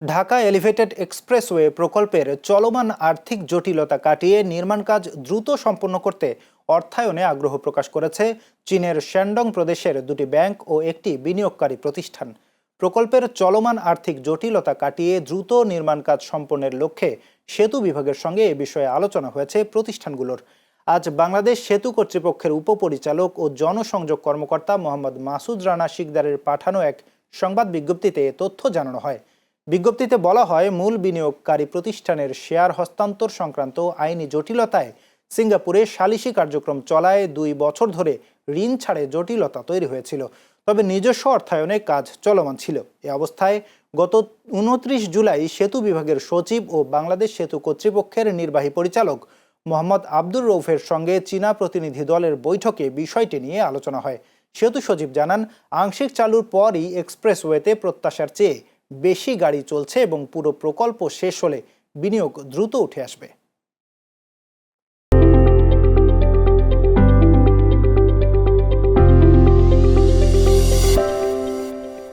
Dhaka elevated expressway প্রকল্পের চলমান আর্থিক জটিলতা কাটিয়ে নির্মাণ কাজ দ্রুত সম্পন্ন করতে অর্থায়নে আগ্রহ প্রকাশ করেছে চীনের শ্যানডং প্রদেশের দুটি ব্যাংক ও একটি বিনিয়োগকারী প্রতিষ্ঠান। প্রকল্পের চলমান আর্থিক জটিলতা কাটিয়ে দ্রুত নির্মাণ কাজ সম্পন্নের লক্ষ্যে সেতু বিভাগের সঙ্গে এ বিষয়ে আলোচনা হয়েছে প্রতিষ্ঠানগুলোর। আজ বাংলাদেশ সেতু কর্তৃপক্ষের উপপরিচালক ও জনসংযোগ কর্মকর্তা মোহাম্মদ মাসুদ রানা শিকদারের পাঠানো এক সংবাদ বিজ্ঞপ্তিতে এ তথ্য জানানো হয়। বিজ্ঞপ্তিতে বলা হয়, মূল বিনিয়োগকারী প্রতিষ্ঠানের শেয়ার হস্তান্তর সংক্রান্ত আইনি জটিলতায় সিঙ্গাপুরে সালিসি কার্যক্রম চলায় 2 বছর ধরে ঋণ ছাড়ে জটিলতা তৈরি হয়েছিল। তবে নিজস্ব অর্থায়নে কাজ চলমান ছিল। এ অবস্থায় গত 29 জুলাই সেতু বিভাগের সচিব ও বাংলাদেশ সেতু কর্তৃপক্ষের নির্বাহী পরিচালক মোহাম্মদ আব্দুর রৌফের সঙ্গে চীনা প্রতিনিধি দলের বৈঠকে বিষয়টি নিয়ে আলোচনা হয়। সেতু সচিব জানান, আংশিক চালুর পরই এক্সপ্রেসওয়েতে প্রত্যাশার চেয়ে বেশি গাড়ি চলছে এবং পুরো প্রকল্প শেষ হলে বিনিয়োগ দ্রুত উঠে আসবে।